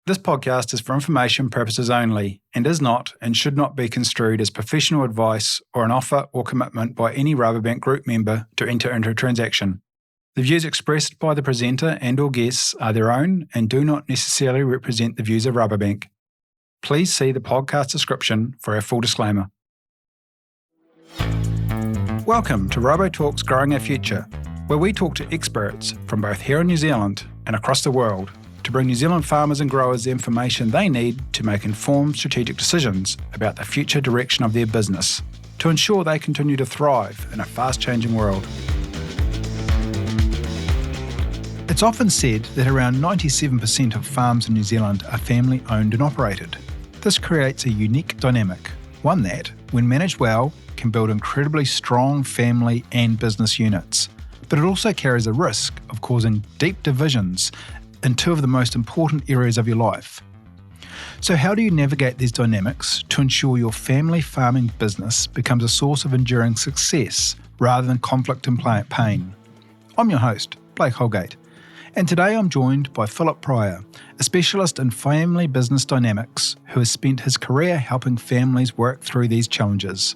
This podcast is for information purposes only and is not and should not be construed as professional advice or an offer or commitment by any Rubber Bank Group member to enter into a transaction. The views expressed by the presenter and or guests are their own and do not necessarily represent the views of Rubber Bank. Please see the podcast description for our full disclaimer. Welcome to Robo Talks Growing Our Future, where we talk to experts from both here in New Zealand and across the world to bring New Zealand farmers and growers the information they need to make informed strategic decisions about the future direction of their business to ensure they continue to thrive in a fast-changing world. It's often said that around 97% of farms in New Zealand are family-owned and operated. This creates a unique dynamic, one that, when managed well, can build incredibly strong family and business units. But it also carries a risk of causing deep divisions in two of the most important areas of your life. So how do you navigate these dynamics to ensure your family farming business becomes a source of enduring success rather than conflict and pain? I'm your host, Blake Holgate, and today I'm joined by Philip Pryor, a specialist in family business dynamics who has spent his career helping families work through these challenges.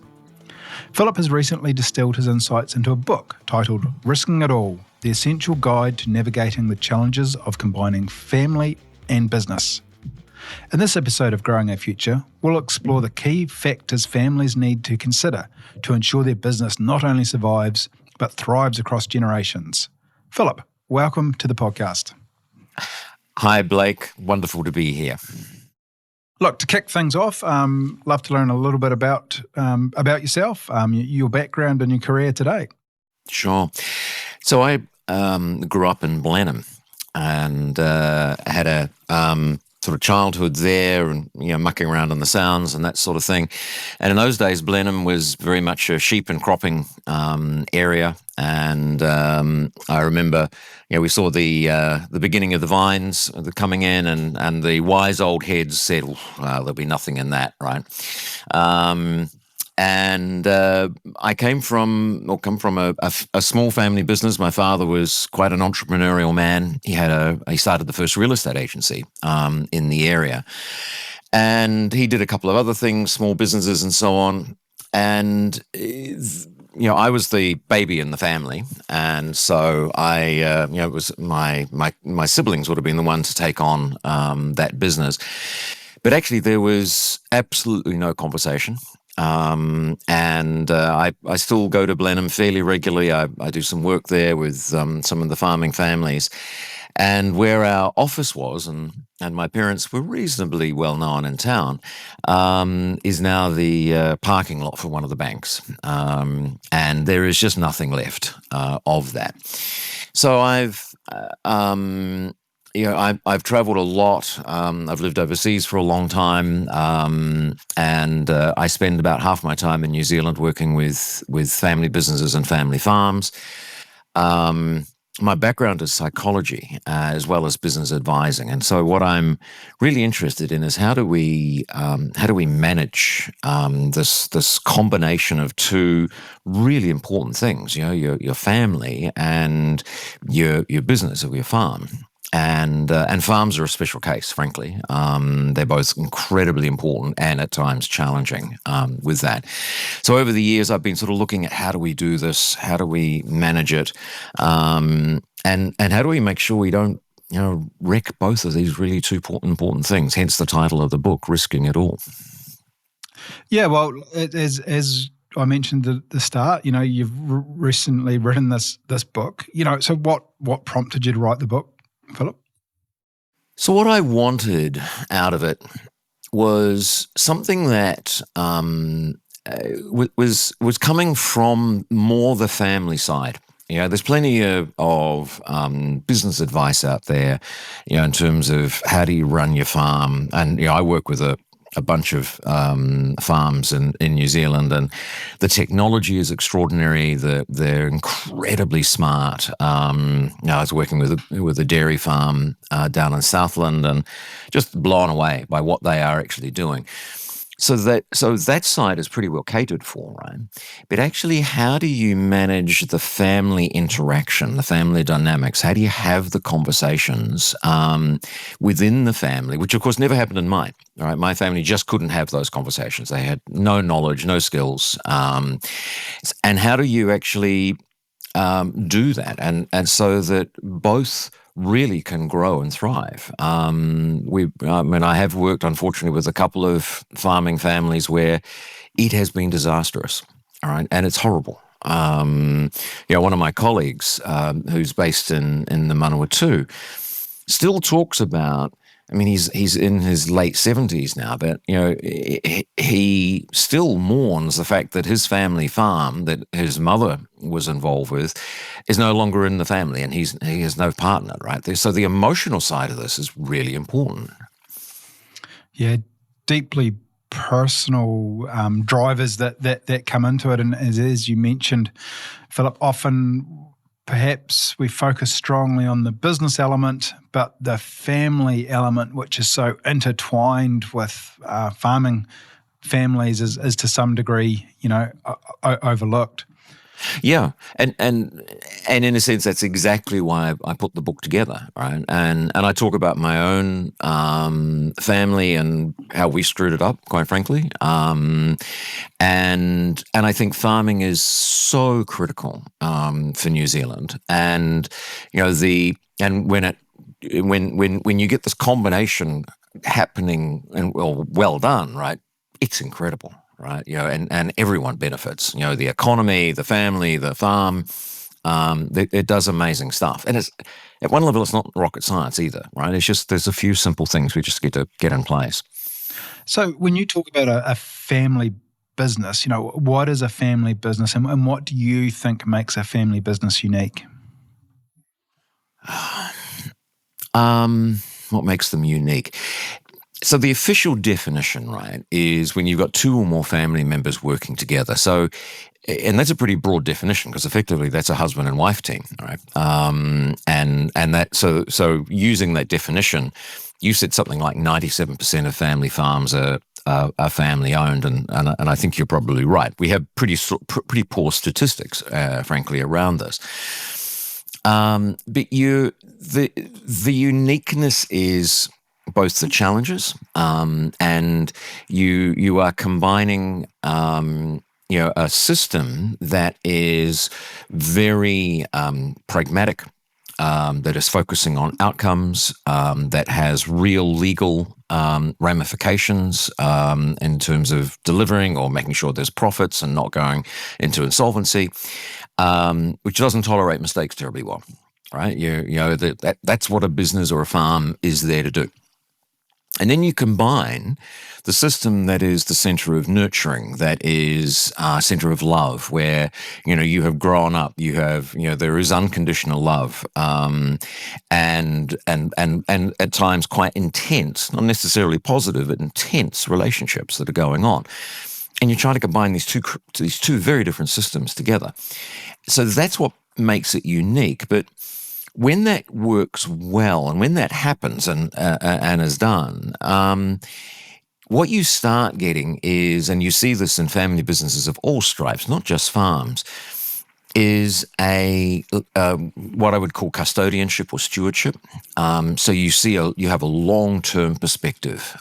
Philip has recently distilled his insights into a book titled Risking It All, the essential guide to navigating the challenges of combining family and business. In this episode of Growing Our Future, we'll explore the key factors families need to consider to ensure their business not only survives, but thrives across generations. Philip, welcome to the podcast. Hi, Blake. Wonderful to be here. Look, to kick things off, love to learn a little bit about yourself, your background and your career today. Sure. So I grew up in Blenheim and had a sort of childhood there and, mucking around in the sounds and that sort of thing. And in those days, Blenheim was very much a sheep and cropping area. And I remember, we saw the beginning of the vines coming in and the wise old heads said, there'll be nothing in that, right? And I come from a small family business. My father was quite an entrepreneurial man. He started the first real estate agency in the area, and he did a couple of other things, small businesses and so on. And I was the baby in the family, and so it was my siblings would have been the one to take on that business. But actually, there was absolutely no conversation. I still go to Blenheim fairly regularly. I do some work there with some of the farming families. And where our office was, and my parents were reasonably well known in town, is now the parking lot for one of the banks. And there is just nothing left of that. So I've traveled a lot. I've lived overseas for a long time, and I spend about half my time in New Zealand working with family businesses and family farms. My background is psychology as well as business advising, and so what I'm really interested in is how do we manage this combination of two really important things, your family and your business or your farm. And farms are a special case, frankly. They're both incredibly important and at times challenging with that. So over the years, I've been sort of looking at how do we do this? How do we manage it? And how do we make sure we don't, wreck both of these really two important things? Hence the title of the book, Risking It All. Yeah, well, as I mentioned at the start, you've recently written this book. So what prompted you to write the book, Philip? So what I wanted out of it was something that was coming from more the family side. There's plenty of business advice out there, in terms of how do you run your farm. And I work with a bunch of farms in New Zealand, and the technology is extraordinary. They're incredibly smart. I was working with a dairy farm down in Southland, and just blown away by what they are actually doing. So that side is pretty well catered for, right? But actually, how do you manage the family interaction, the family dynamics? How do you have the conversations within the family, which of course never happened in mine. All right, my family just couldn't have those conversations. They had no knowledge, no skills, and how do you actually do that, and so that both really can grow and thrive. I mean, I have worked, unfortunately, with a couple of farming families where it has been disastrous. All right, and it's horrible. One of my colleagues, who's based in the Manawatu, still talks about. I mean, he's in his late 70s now, but he still mourns the fact that his family farm that his mother was involved with is no longer in the family, and he has no partner. Right, so the emotional side of this is really important. Yeah, deeply personal drivers that come into it, and as you mentioned, Philip, often perhaps we focus strongly on the business element, but the family element, which is so intertwined with farming families, is to some degree, overlooked. Yeah, and in a sense, that's exactly why I put the book together, right? And I talk about my own family and how we screwed it up, quite frankly. And I think farming is so critical for New Zealand, and when you get this combination happening and well done, right? It's incredible, right? And everyone benefits. The economy, the family, the farm. It does amazing stuff, and it's at one level, it's not rocket science either, right? It's just there's a few simple things we just get to get in place. So when you talk about a family business, what is a family business, and what do you think makes a family business unique? What makes them unique? So the official definition, right, is when you've got two or more family members working together. So, and that's a pretty broad definition because effectively that's a husband and wife team, right? And that so using that definition, you said something like 97% of family farms are family owned, and I think you're probably right. We have pretty poor statistics, frankly, around this. But the uniqueness is both the challenges, and you are combining a system that is very pragmatic, that is focusing on outcomes, that has real legal ramifications in terms of delivering or making sure there's profits and not going into insolvency, which doesn't tolerate mistakes terribly well. Right, that's what a business or a farm is there to do. And then you combine the system that is the center of nurturing, that is center of love, where you have grown up, there is unconditional love, and at times quite intense, not necessarily positive, but intense relationships that are going on. And you try to combine these two very different systems together. So that's what makes it unique. But when that works well, and when that happens and is done, what you start getting is, and you see this in family businesses of all stripes, not just farms, is what I would call custodianship or stewardship. So you have a long-term perspective.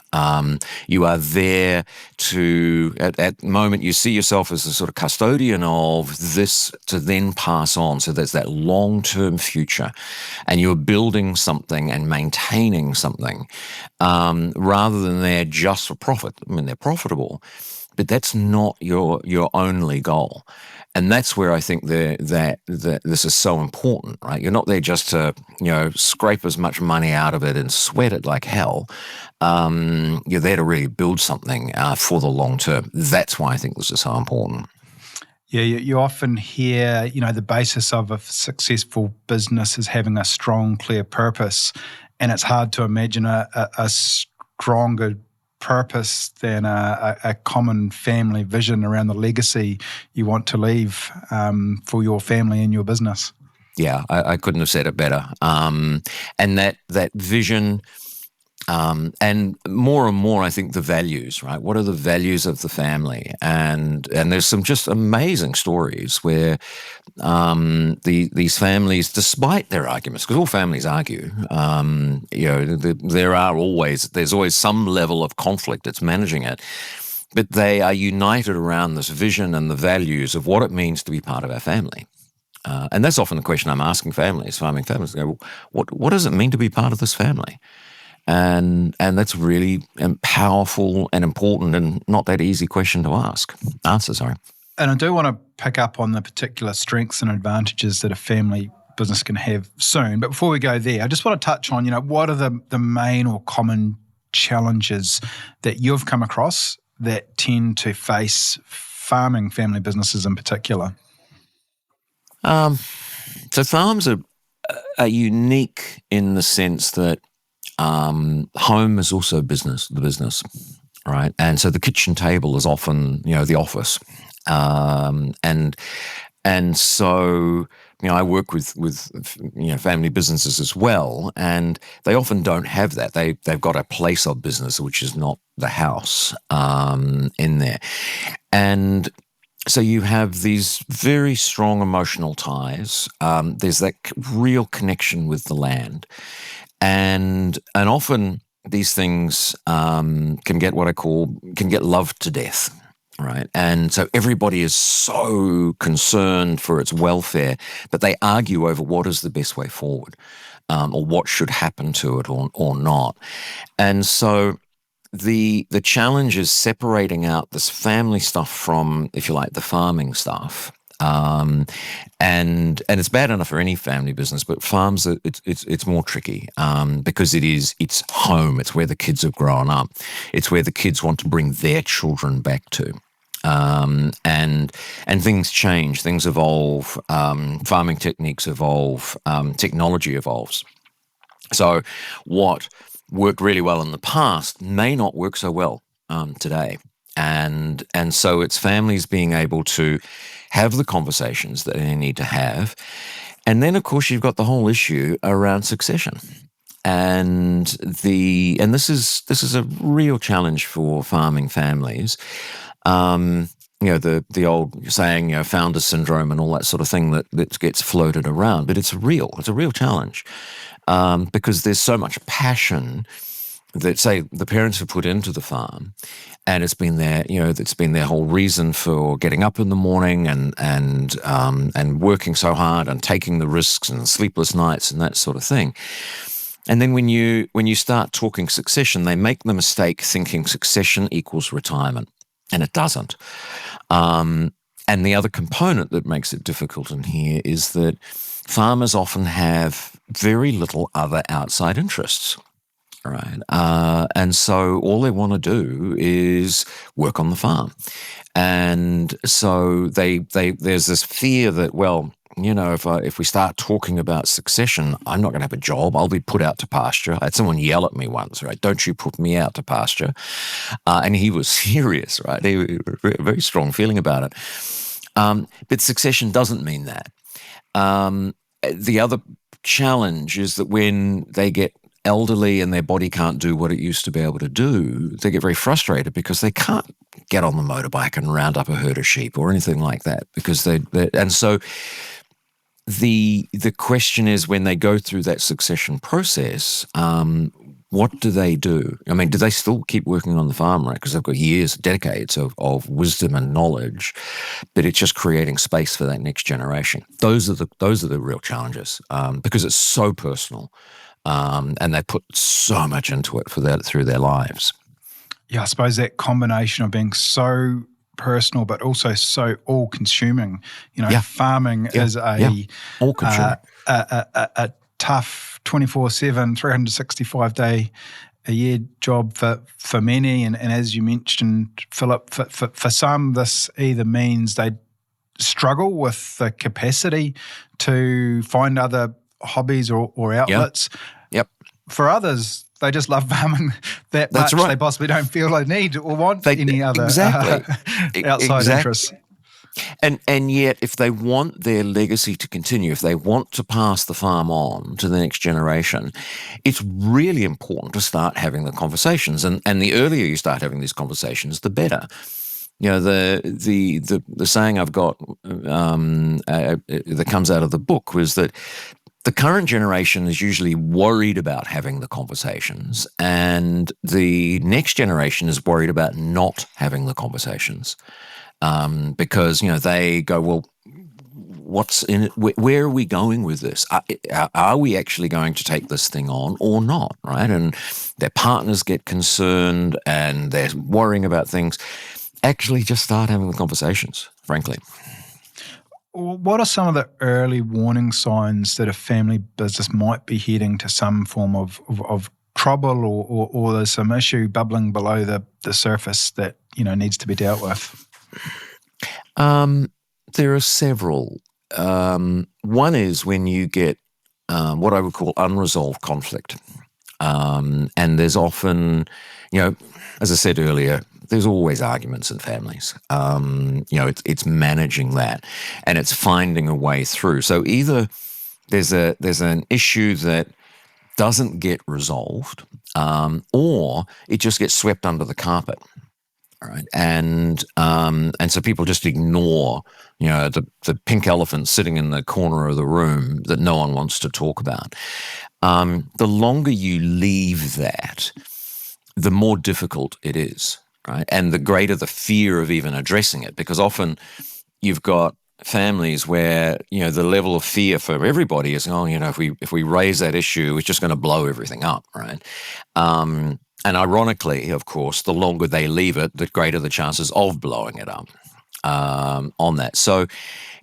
You are there to, at the moment, you see yourself as a sort of custodian of this to then pass on. So there's that long-term future, and you're building something and maintaining something, rather than they're just for profit. I mean, they're profitable, but that's not your only goal. And that's where I think that this is so important, right? You're not there just to, scrape as much money out of it and sweat it like hell. You're there to really build something for the long term. That's why I think this is so important. Yeah, you often hear, the basis of a successful business is having a strong, clear purpose. And it's hard to imagine a stronger purpose than a common family vision around the legacy you want to leave for your family and your business. Yeah, I couldn't have said it better. And that vision And more, I think the values, right? What are the values of the family? And there's some just amazing stories where these families, despite their arguments, because all families argue, there's always some level of conflict. It's managing it, but they are united around this vision and the values of what it means to be part of our family. And that's often the question I'm asking farming families. Go, what does it mean to be part of this family? And that's really powerful and important and not that easy question to answer, sorry. And I do want to pick up on the particular strengths and advantages that a family business can have soon. But before we go there, I just want to touch on, what are the main or common challenges that you've come across that tend to face farming family businesses in particular? So farms are unique in the sense that home is also the business, right? And so the kitchen table is often, the office. And so, I work with family businesses as well, and they often don't have that. They've got a place of business, which is not the house, in there. And so you have these very strong emotional ties. There's that real connection with the land. And often these things can get loved to death, right? And so everybody is so concerned for its welfare, but they argue over what is the best way forward, or what should happen to it or not. And so the challenge is separating out this family stuff from, if you like, the farming stuff. And it's bad enough for any family business, but farms, it's more tricky, because it's home. It's where the kids have grown up. It's where the kids want to bring their children back to. And things change, things evolve, farming techniques evolve, technology evolves. So what worked really well in the past may not work so well today. And so it's families being able to have the conversations that they need to have. And then, of course, you've got the whole issue around succession. And this is a real challenge for farming families. The old saying, founder syndrome and all that sort of thing that gets floated around. But it's a real challenge, because there's so much passion that, say, the parents have put into the farm, and it's been their whole reason for getting up in the morning and working so hard and taking the risks and sleepless nights and that sort of thing. And then when you start talking succession, they make the mistake thinking succession equals retirement, and it doesn't. And the other component that makes it difficult in here is that farmers often have very little other outside interests. Right. And so all they want to do is work on the farm. And so there's this fear that, well, if we start talking about succession, I'm not going to have a job. I'll be put out to pasture. I had someone yell at me once, right? Don't you put me out to pasture. And he was serious, right? He had a very strong feeling about it. But succession doesn't mean that. The other challenge is that when they get elderly and their body can't do what it used to be able to do, they get very frustrated because they can't get on the motorbike and round up a herd of sheep or anything like that, because and so the question is, when they go through that succession process, what do they do? I mean, do they still keep working on the farm, right? Because they've got years, decades of wisdom and knowledge, but it's just creating space for that next generation. Those are the real challenges, because it's so personal. And they put so much into it through their lives. Yeah, I suppose that combination of being so personal but also so all-consuming. Farming is all-consuming. A tough 24/7, 365-day a year job for many. And as you mentioned, Philip, for some, this either means they struggle with the capacity to find other hobbies or outlets. Yep. For others, they just love farming that That's much. right. They possibly don't feel they need or want any other outside interests. And yet, if they want their legacy to continue, if they want to pass the farm on to the next generation, it's really important to start having the conversations. And the earlier you start having these conversations, the better. You know, the saying I've got that comes out of the book was that the current generation is usually worried about having the conversations, and the next generation is worried about not having the conversations. Because, they go, well, what's in it? Where are we going with this? Are we actually going to take this thing on or not, right? And their partners get concerned and they're worrying about things. Actually, just start having the conversations, frankly. What are some of the early warning signs that a family business might be heading to some form of trouble, or there's some issue bubbling below the surface that needs to be dealt with? There are several. One is when you get what I would call unresolved conflict. And there's often, as I said earlier, there's always arguments in families. It's managing that, and it's finding a way through. So either there's an issue that doesn't get resolved, or it just gets swept under the carpet. All right. And so people just ignore, the pink elephant sitting in the corner of the room that no one wants to talk about. The longer you leave that, the more difficult it is, right? And the greater the fear of even addressing it, because often you've got families where, the level of fear for everybody is, if we raise that issue, it's just going to blow everything up, right? And ironically, of course, the longer they leave it, the greater the chances of blowing it up on that. So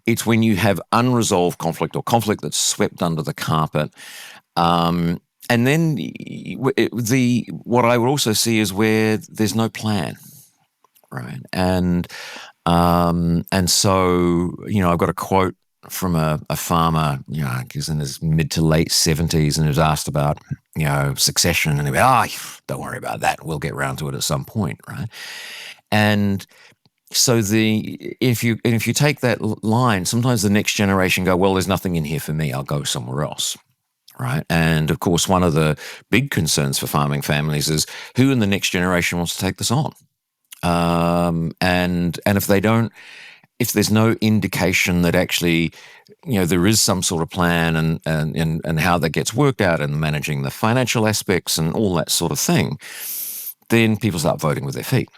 it's when you have unresolved conflict or conflict that's swept under the carpet. And then what I would also see is where there's no plan, right? And so, I've got a quote from a farmer, I guess in his mid to late 70s, and he was asked about, succession, and he went, don't worry about that. We'll get around to it at some point, right? And so if you take that line, sometimes the next generation go, well, there's nothing in here for me. I'll go somewhere else, right? And of course, one of the big concerns for farming families is who in the next generation wants to take this on, and if they don't. If there's no indication that actually, there is some sort of plan and how that gets worked out and managing the financial aspects and all that sort of thing, then people start voting with their feet.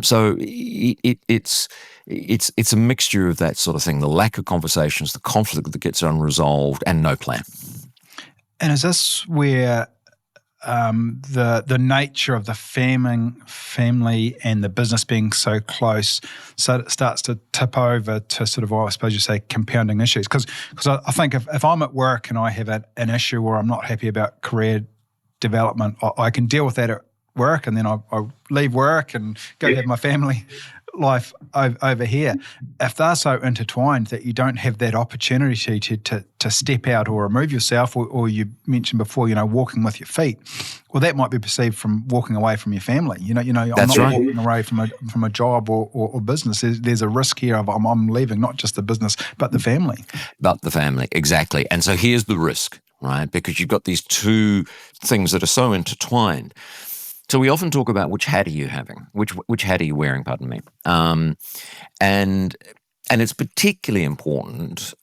So it's a mixture of that sort of thing: the lack of conversations, the conflict that gets unresolved, and no plan. And is this where the nature of the family and the business being so close, so it starts to tip over to sort of, I suppose you say, compounding issues? Because I think if I'm at work and I have an issue where I'm not happy about career development, I can deal with that at work, and then I leave work and go have my family life over here. If they're so intertwined that you don't have that opportunity to step out or remove yourself, or you mentioned before, walking with your feet, well, that might be perceived from walking away from your family. I'm not walking away from a job or business. There's a risk here of I'm leaving not just the business but the family. But the family, exactly. And so here's the risk, right? Because you've got these two things that are so intertwined. So we often talk about which hat are you having, which hat are you wearing, pardon me. And it's particularly important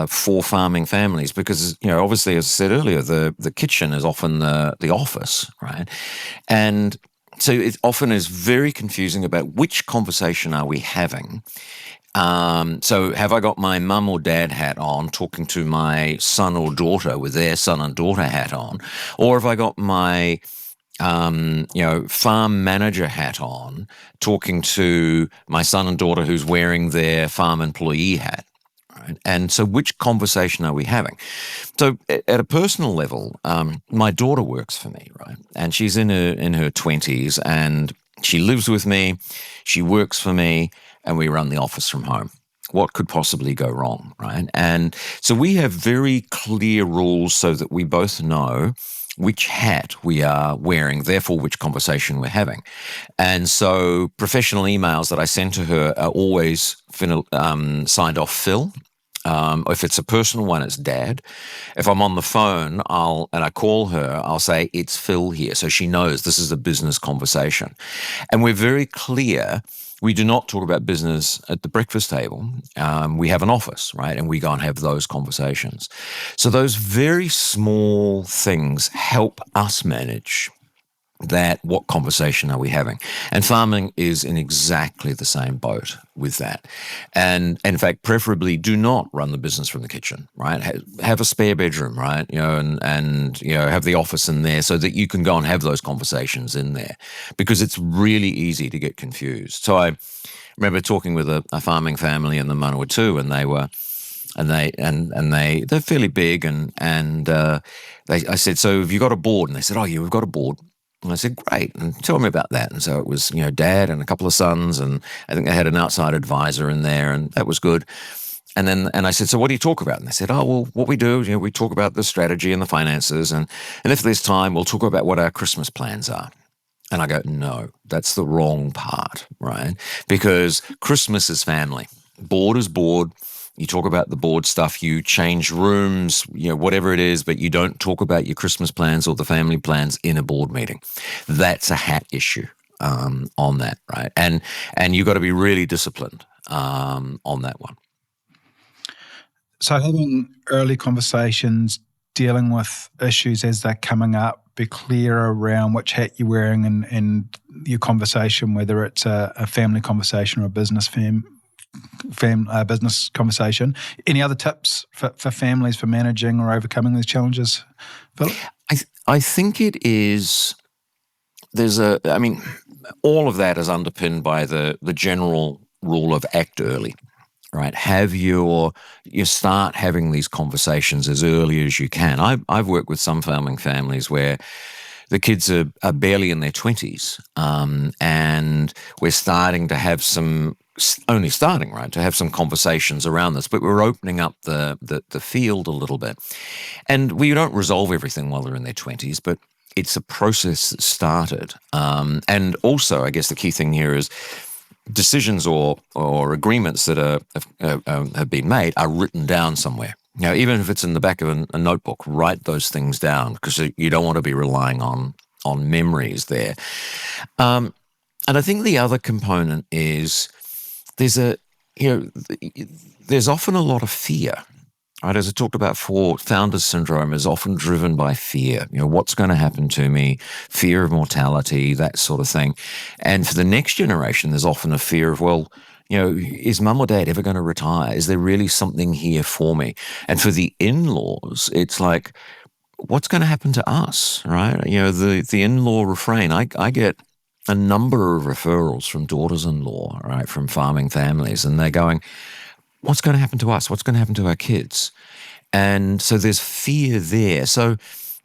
for farming families because, obviously, as I said earlier, the kitchen is often the office, right? And so it often is very confusing about which conversation are we having. So have I got my mum or dad hat on talking to my son or daughter with their son and daughter hat on? Or have I got my farm manager hat on, talking to my son and daughter who's wearing their farm employee hat, right? And so which conversation are we having? So at a personal level, my daughter works for me, right? And she's in her 20s, and she lives with me, she works for me, and we run the office from home. What could possibly go wrong, right? And so we have very clear rules so that we both know which hat we are wearing, therefore which conversation we're having. And so professional emails that I send to her are always signed off Phil. If it's a personal one, it's Dad. If I'm on the phone and I call her, I'll say, it's Phil here. So she knows this is a business conversation. And we're very clear. We do not talk about business at the breakfast table. We have an office, right? And we go and have those conversations. So those very small things help us manage that. What conversation are we having? And farming is in exactly the same boat with that. And in fact, preferably do not run the business from the kitchen, right? Have a spare bedroom, right? And have the office in there so that you can go and have those conversations in there, because it's really easy to get confused. So I remember talking with a farming family in the Manawatu, and they're fairly big, and I said, so have you got a board? And they said, oh yeah, we've got a board. And I said, great, and tell me about that. And so it was, Dad and a couple of sons, and I think they had an outside advisor in there, and that was good. And I said, so what do you talk about? And they said, oh, well, what we do, we talk about the strategy and the finances, and if there's time, we'll talk about what our Christmas plans are. And I go, no, that's the wrong part, right? Because Christmas is family. Board is board. You talk about the board stuff, you change rooms, whatever it is, but you don't talk about your Christmas plans or the family plans in a board meeting. That's a hat issue on that, right? And you've got to be really disciplined on that one. So having early conversations, dealing with issues as they're coming up, be clear around which hat you're wearing and your conversation, whether it's a family conversation or a business business conversation. Any other tips for families for managing or overcoming these challenges, Philip? I think it is. All of that is underpinned by the general rule of act early, right? You start having these conversations as early as you can. I've worked with some farming families where the kids are barely in their 20s, and we're starting to have to have some conversations around this, but we're opening up the field a little bit. And we don't resolve everything while they're in their 20s, but it's a process that started. And also, I guess the key thing here is decisions or agreements that have been made are written down somewhere. Even if it's in the back of a notebook, write those things down, because you don't want to be relying on memories there. And I think the other component is there's often a lot of fear, right? As I talked about before, founder's syndrome is often driven by fear. What's going to happen to me? Fear of mortality, that sort of thing. And for the next generation, there's often a fear of, well, is mum or dad ever going to retire? Is there really something here for me? And for the in-laws, it's like, what's going to happen to us, right? The in-law refrain. I get a number of referrals from daughters-in-law, right, from farming families, and they're going, what's going to happen to us? What's going to happen to our kids? And so there's fear there. So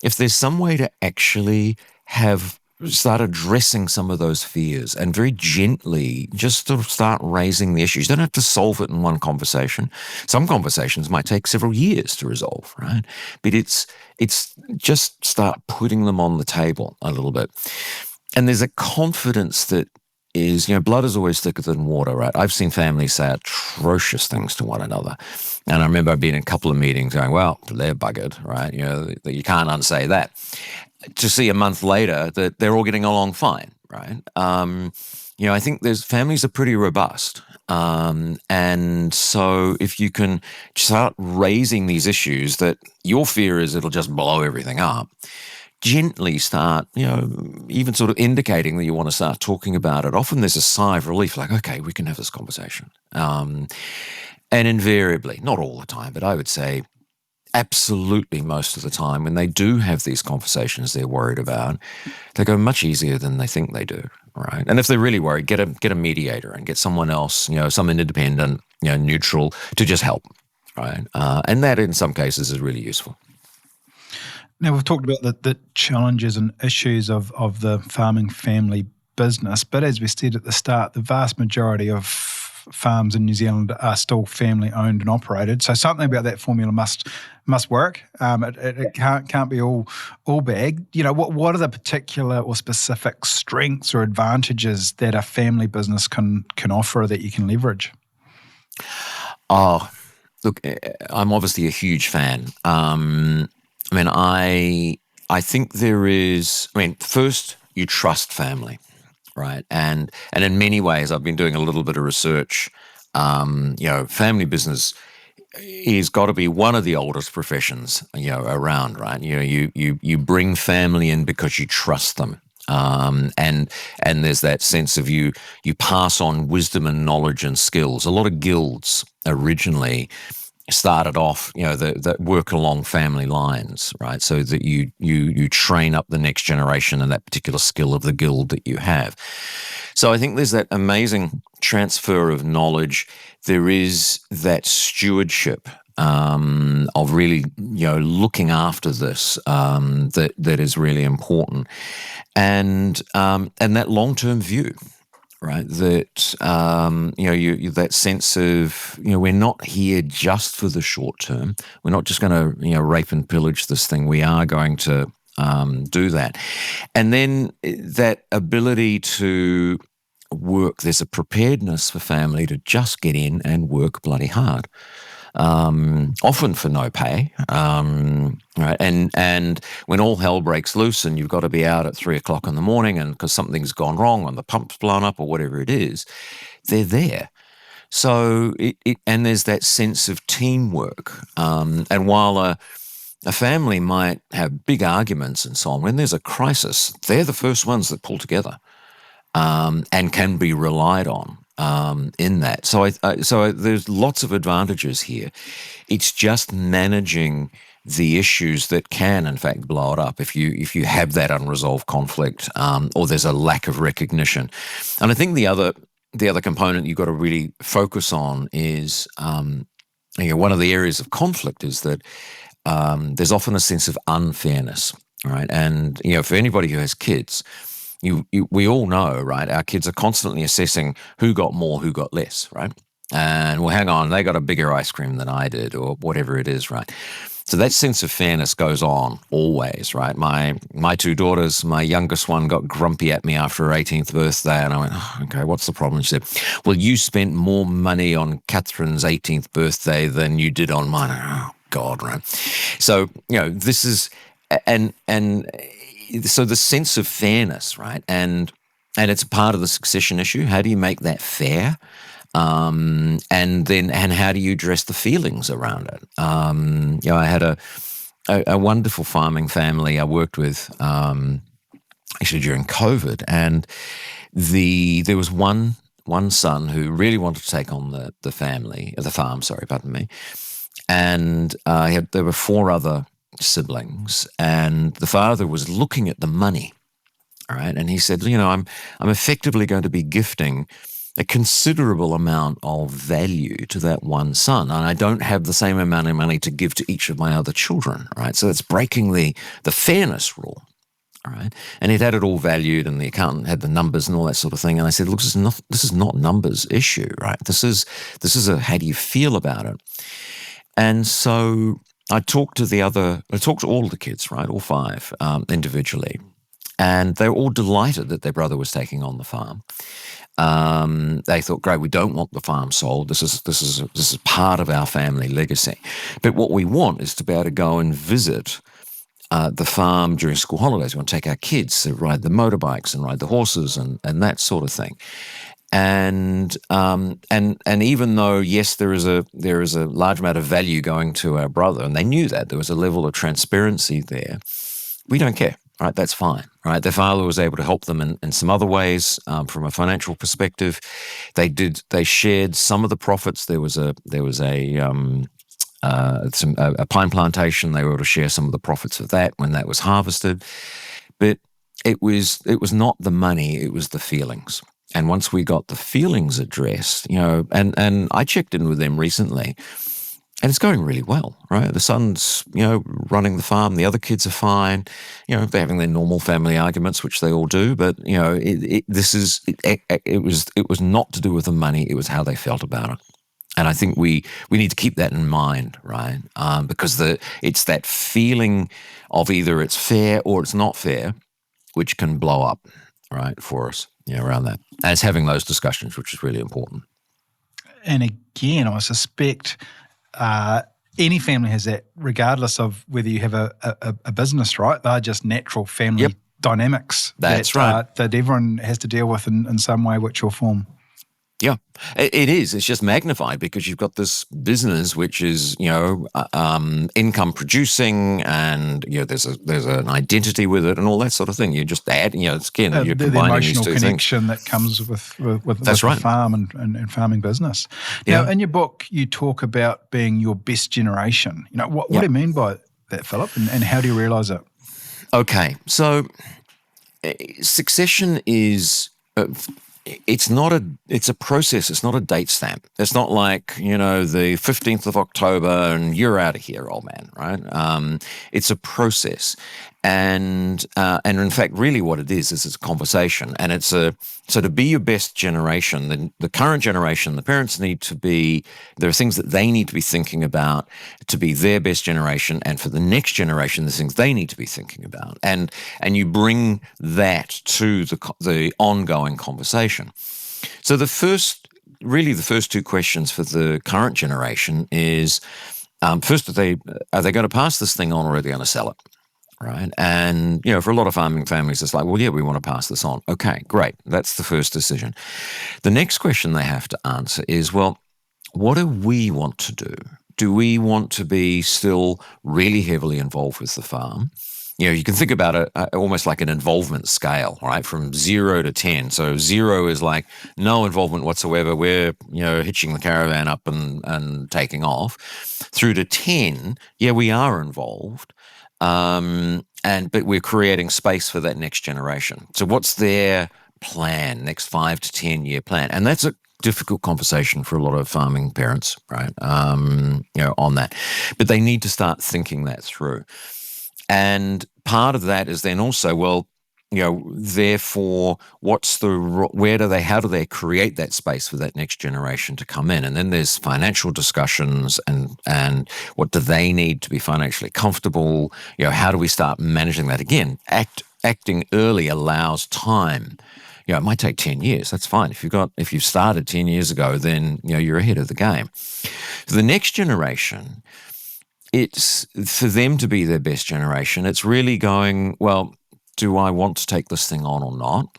if there's some way to actually start addressing some of those fears and very gently just sort of start raising the issues. You don't have to solve it in one conversation. Some conversations might take several years to resolve, right? But it's just start putting them on the table a little bit. And there's a confidence that is, blood is always thicker than water, right? I've seen families say atrocious things to one another. And I remember being in a couple of meetings going, well, they're buggered, right? You can't unsay that. To see a month later that they're all getting along fine, right? I think families are pretty robust. And so if you can start raising these issues that your fear is it'll just blow everything up, gently start, even sort of indicating that you want to start talking about it. Often there's a sigh of relief, like, okay, we can have this conversation. And invariably, not all the time, but I would say absolutely most of the time, when they do have these conversations they're worried about, they go much easier than they think they do, right? And if they're really worried, get a mediator and get someone else, someone independent, neutral, to just help, right? And that in some cases is really useful. Now, we've talked about the challenges and issues of the farming family business, but as we said at the start, the vast majority of farms in New Zealand are still family owned and operated. So something about that formula must work. It can't be all bad. What are the particular or specific strengths or advantages that a family business can offer that you can leverage? Oh, look, I'm obviously a huge fan. I think there is. First, you trust family, right? And in many ways, I've been doing a little bit of research. Family business is got to be one of the oldest professions, around, right? You bring family in because you trust them. And there's that sense of you pass on wisdom and knowledge and skills. A lot of guilds originally started off, that work along family lines, right? So that you train up the next generation in that particular skill of the guild that you have. So I think there's that amazing transfer of knowledge. There is that stewardship of really, looking after this, that is really important, and that long-term view. Right, that that sense of we're not here just for the short term. We're not just going to rape and pillage this thing. We are going to do that, and then that ability to work. There's a preparedness for family to just get in and work bloody hard. Often for no pay, right? And when all hell breaks loose and you've got to be out at 3:00 in the morning and because something's gone wrong and the pump's blown up or whatever it is, they're there. So and there's that sense of teamwork. And while a family might have big arguments and so on, when there's a crisis, they're the first ones that pull together, and can be relied on. In that. So there's lots of advantages here. It's just managing the issues that can, in fact, blow it up if you have that unresolved conflict, or there's a lack of recognition. And I think the other component you've got to really focus on is, one of the areas of conflict is that there's often a sense of unfairness, right? And for anybody who has kids, we all know, right? Our kids are constantly assessing who got more, who got less, right? And well, hang on, they got a bigger ice cream than I did, or whatever it is, right? So that sense of fairness goes on always, right? My two daughters, my youngest one got grumpy at me after her 18th birthday, and I went, oh, okay, what's the problem? She said, well, you spent more money on Catherine's 18th birthday than you did on mine. Oh, God, right? So, this is, and so the sense of fairness, right? And it's part of the succession issue. How do you make that fair? And how do you address the feelings around it? I had a wonderful farming family I worked with, actually during COVID, and there was one son who really wanted to take on the farm. Sorry, pardon me. And there were 4 other siblings, and the father was looking at the money, all right, and he said, I'm effectively going to be gifting a considerable amount of value to that one son, and I don't have the same amount of money to give to each of my other children, right? So it's breaking the fairness rule, all right? And he'd had it all valued, and the accountant had the numbers and all that sort of thing, and I said, look, this is not numbers issue, right? This is a how do you feel about it? And so I talked to all the kids, right, all 5, individually, and they were all delighted that their brother was taking on the farm. They thought, great, we don't want the farm sold. This is part of our family legacy. But what we want is to be able to go and visit the farm during school holidays. We want to take our kids to ride the motorbikes and ride the horses and that sort of thing. And even though, yes, there is a large amount of value going to our brother, and they knew that there was a level of transparency there, we don't care, right? That's fine, right? Their father was able to help them in some other ways, from a financial perspective. They shared some of the profits. There was a pine plantation. They were able to share some of the profits of that when that was harvested, but it was not the money; it was the feelings. And once we got the feelings addressed, and I checked in with them recently, And it's going really well, right? The son's, running the farm. The other kids are fine. They're having their normal family arguments, which they all do. But it was not to do with the money. It was how they felt about it. And I think we need to keep that in mind, right? Because it's that feeling of either it's fair or it's not fair, which can blow up, right, for us, around that. And it's having those discussions, which is really important. And again, I suspect any family has that, regardless of whether you have a business, right? They're just natural family dynamics That's right. That everyone has to deal with in some way, which or form. Yeah, it is. It's just magnified because you've got this business which is, income producing, and there's an identity with it and all that sort of thing. You just add, it's again you're the combining these emotional two connection things that comes with That's right. the farm and farming business. Now, in your book, you talk about being your best generation. What do you mean by that, Philip, and how do you realise it? Okay, so succession is. It's a process. It's not a date stamp. It's not like, the 15th of October and you're out of here, old man, right? It's a process. And in fact, really what it is it's a conversation. And so to be your best generation, the current generation, the parents there are things that they need to be thinking about to be their best generation. And for the next generation, there's things they need to be thinking about. And you bring that to the ongoing conversation. So the first two questions for the current generation is, first, are they going to pass this thing on, or are they going to sell it? Right. And, for a lot of farming families, it's like, well, yeah, we want to pass this on. Okay, great. That's the first decision. The next question they have to answer is, well, what do we want to do? Do we want to be still really heavily involved with the farm? You can think about it almost like an involvement scale, right? From 0 to 10. So 0 is like no involvement whatsoever. We're, hitching the caravan up and taking off. Through to 10, yeah, we are involved. But we're creating space for that next generation. So what's their plan, next 5 to 10 year plan? And that's a difficult conversation for a lot of farming parents, right? On that, but they need to start thinking that through. And part of that is then also, well, therefore, how do they create that space for that next generation to come in? And then there's financial discussions and what do they need to be financially comfortable? How do we start managing that? Again, acting early allows time. It might take 10 years. That's fine. If you've started 10 years ago, then, you're ahead of the game. So the next generation, it's for them to be their best generation. It's really going, well, do I want to take this thing on or not?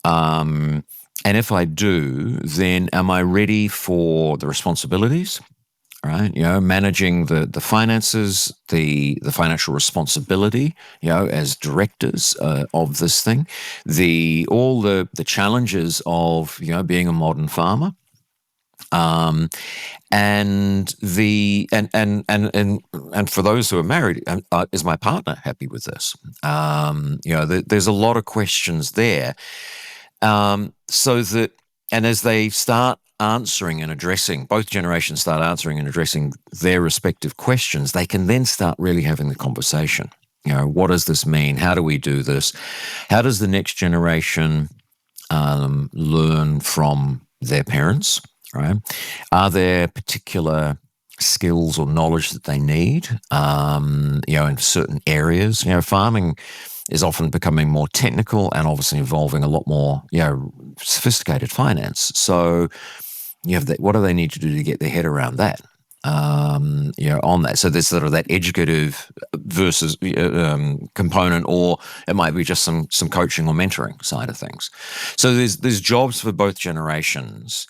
And if I do, then am I ready for the responsibilities? Right, managing the finances, the financial responsibility, as directors of this thing, all the challenges of being a modern farmer. And for those who are married, is my partner happy with this? There's a lot of questions there. So that, and as they start answering and addressing, both generations start answering and addressing their respective questions, they can then start really having the conversation. What does this mean? How do we do this? How does the next generation learn from their parents? Right? Are there particular skills or knowledge that they need, in certain areas? Farming is often becoming more technical and obviously involving a lot more, sophisticated finance. So you have that. What do they need to do to get their head around that? On that. So there's sort of that educative versus component, or it might be just some coaching or mentoring side of things. So there's jobs for both generations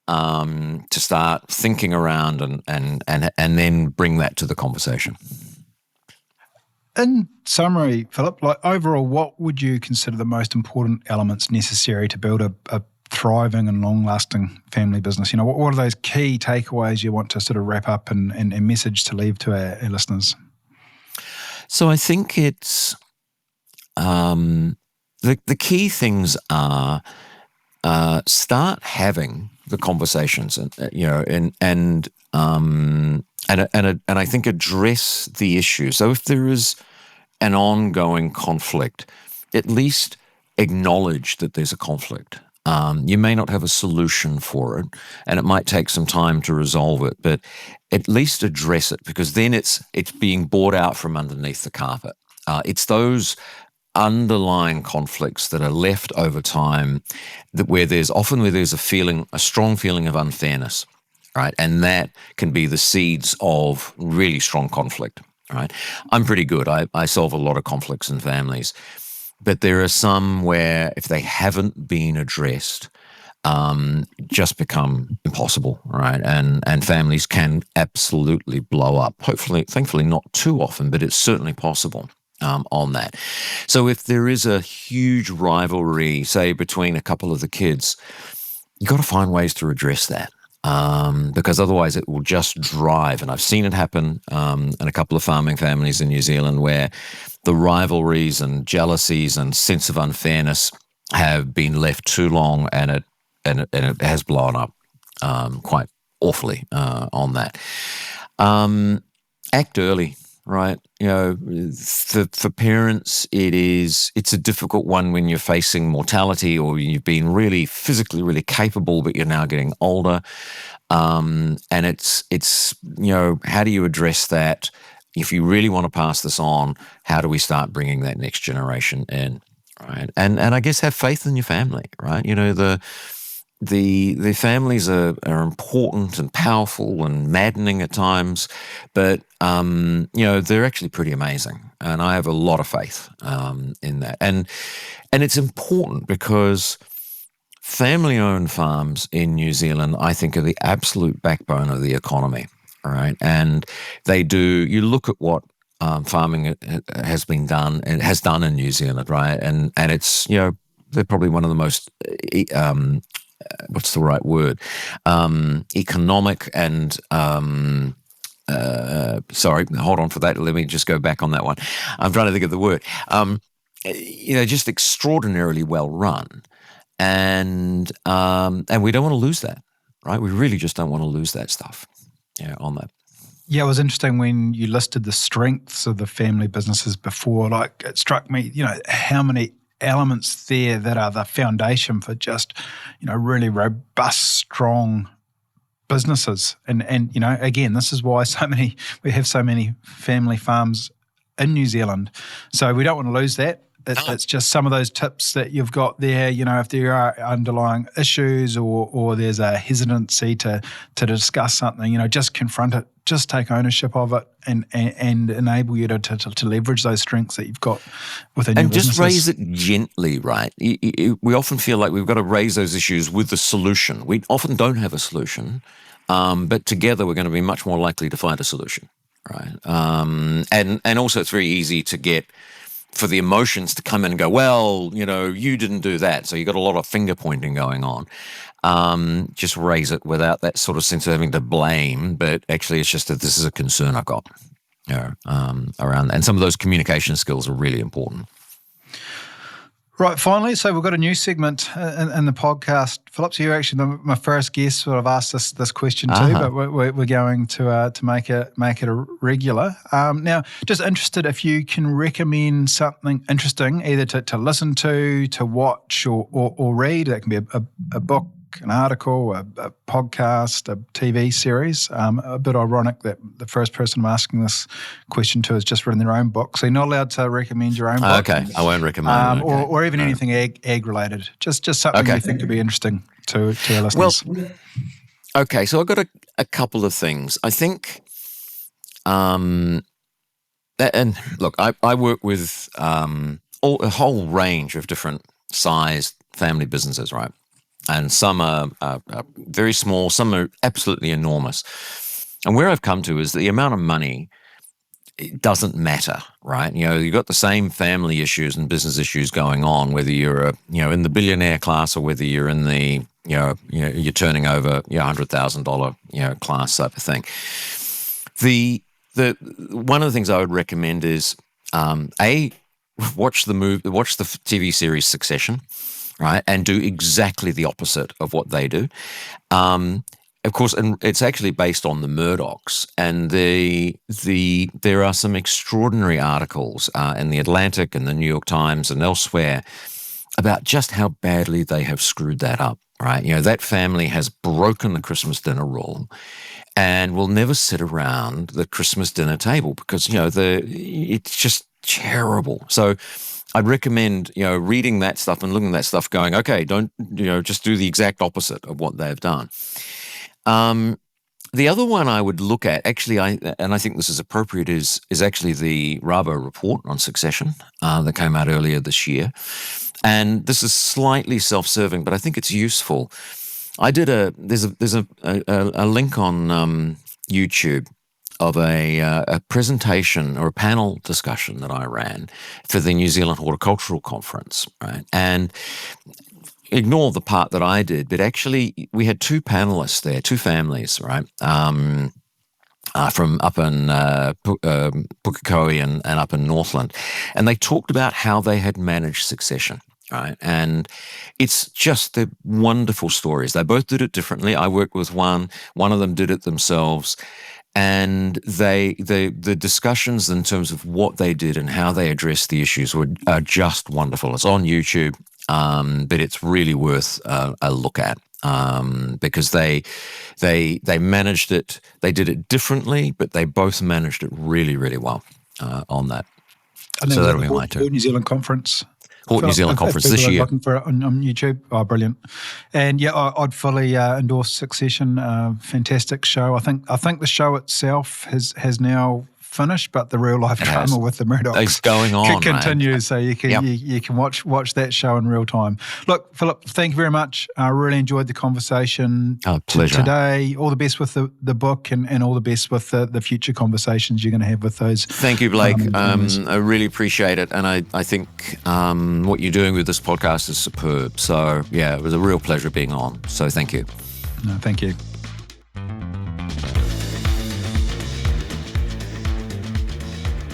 to start thinking around and then bring that to the conversation. In summary, Philip, overall, what would you consider the most important elements necessary to build a thriving and long-lasting family business? What are those key takeaways you want to sort of wrap up and message to leave to our listeners? So I think it's the key things are start having the conversations, and and I think address the issue. So if there is an ongoing conflict, at least acknowledge that there's a conflict. You may not have a solution for it, and it might take some time to resolve it, but at least address it, because then it's being brought out from underneath the carpet. It's those underlying conflicts that are left over time, that where there's a strong feeling of unfairness, right? And that can be the seeds of really strong conflict, right? I'm pretty good. I solve a lot of conflicts in families, but there are some where if they haven't been addressed, just become impossible, right? And families can absolutely blow up. Hopefully, thankfully, not too often, but it's certainly possible. On that. So if there is a huge rivalry, say, between a couple of the kids, you've got to find ways to address that. Because otherwise it will just drive. And I've seen it happen in a couple of farming families in New Zealand where the rivalries and jealousies and sense of unfairness have been left too long, and it has blown up quite awfully on that. Act early, right? For parents, it's a difficult one when you're facing mortality or you've been really physically really capable, but you're now getting older. And it's how do you address that? If you really want to pass this on, how do we start bringing that next generation in, right? And I guess have faith in your family, right? The families are important and powerful and maddening at times, but they're actually pretty amazing, and I have a lot of faith in that. And it's important because family-owned farms in New Zealand, I think, are the absolute backbone of the economy, all right? And they do. You look at what farming has been done and has done in New Zealand, right? And it's they're probably one of the most what's the right word? Economic and sorry, hold on for that. Let me just go back on that one. I'm trying to think of the word. Just extraordinarily well run, and we don't want to lose that, right? We really just don't want to lose that stuff. On that. Yeah, it was interesting when you listed the strengths of the family businesses before. Like, it struck me, how many elements there that are the foundation for just, really robust, strong businesses. And again, this is why we have so many family farms in New Zealand. So we don't want to lose that. It's just some of those tips that you've got there, if there are underlying issues or there's a hesitancy to discuss something, just confront it, just take ownership of it and enable you to leverage those strengths that you've got within your businesses. And just raise it gently, right? We often feel like we've got to raise those issues with the solution. We often don't have a solution, but together we're going to be much more likely to find a solution, right? And also it's very easy to get for the emotions to come in and go, well, you didn't do that. So you got a lot of finger pointing going on. Just raise it without that sort of sense of having to blame, but actually it's just that this is a concern I've got around that. And some of those communication skills are really important. Right, finally, so we've got a new segment in the podcast. Phillips, you're actually my first guest. Sort of asked this question too, but we're going to make it a regular. Now, just interested if you can recommend something interesting, either to listen to watch, or read. That can be a book, an article, a podcast, a TV series. A bit ironic that the first person I'm asking this question to has just written their own book. So you're not allowed to recommend your own book. Okay, I won't recommend it. Okay. Or even anything ag related. Just something you think could be interesting to our listeners. Well, okay, so I've got a couple of things. I think, and look, I work with a whole range of different sized family businesses, right? And some are very small, some are absolutely enormous. And where I've come to is the amount of money, it doesn't matter, right? You've got the same family issues and business issues going on, whether you're in the billionaire class or whether you're in the you're turning over $100,000 class type of thing. The one of the things I would recommend is watch the TV series Succession. Right, and do exactly the opposite of what they do. of course, and it's actually based on the Murdochs, and there are some extraordinary articles in the Atlantic and the New York Times and elsewhere about just how badly they have screwed that up. Right, that family has broken the Christmas dinner rule, and will never sit around the Christmas dinner table because it's just terrible. So I'd recommend, reading that stuff and looking at that stuff going, okay, don't, just do the exact opposite of what they've done. The other one I would look at, actually, I think this is appropriate, is actually the Rabo report on succession that came out earlier this year. And this is slightly self-serving, but I think it's useful. There's a link on YouTube of a presentation or a panel discussion that I ran for the New Zealand Horticultural Conference, right? And ignore the part that I did, but actually we had two panelists there, two families, right? From up in Pukekohe and up in Northland. And they talked about how they had managed succession. Right. And it's just the wonderful stories. They both did it differently. I worked with one of them did it themselves. And the discussions in terms of what they did and how they addressed the issues are just wonderful. It's on YouTube, but it's really worth a look at because they managed it. They did it differently, but they both managed it really, really well on that. So that'll be my two. New Zealand Conference. Hort New Zealand Conference this year. Looking for it on YouTube. Oh, brilliant! And yeah, I'd fully endorse Succession. Fantastic show. I think the show itself has now finished, but the real life drama with the Murdochs it's going on, continues. right? So you can you can watch that show in real time. Look, Philip, thank you very much. I really enjoyed the conversation pleasure. Today. All the best with the book and all the best with the future conversations you're going to have with those. Thank you, Blake. I really appreciate it, and I think what you're doing with this podcast is superb. So yeah, it was a real pleasure being on. So thank you. No, thank you.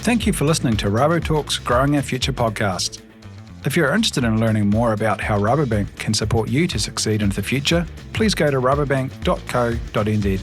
Thank you for listening to Rabo Talks Growing Our Future podcast. If you're interested in learning more about how Rabobank can support you to succeed into the future, please go to rabobank.co.nz.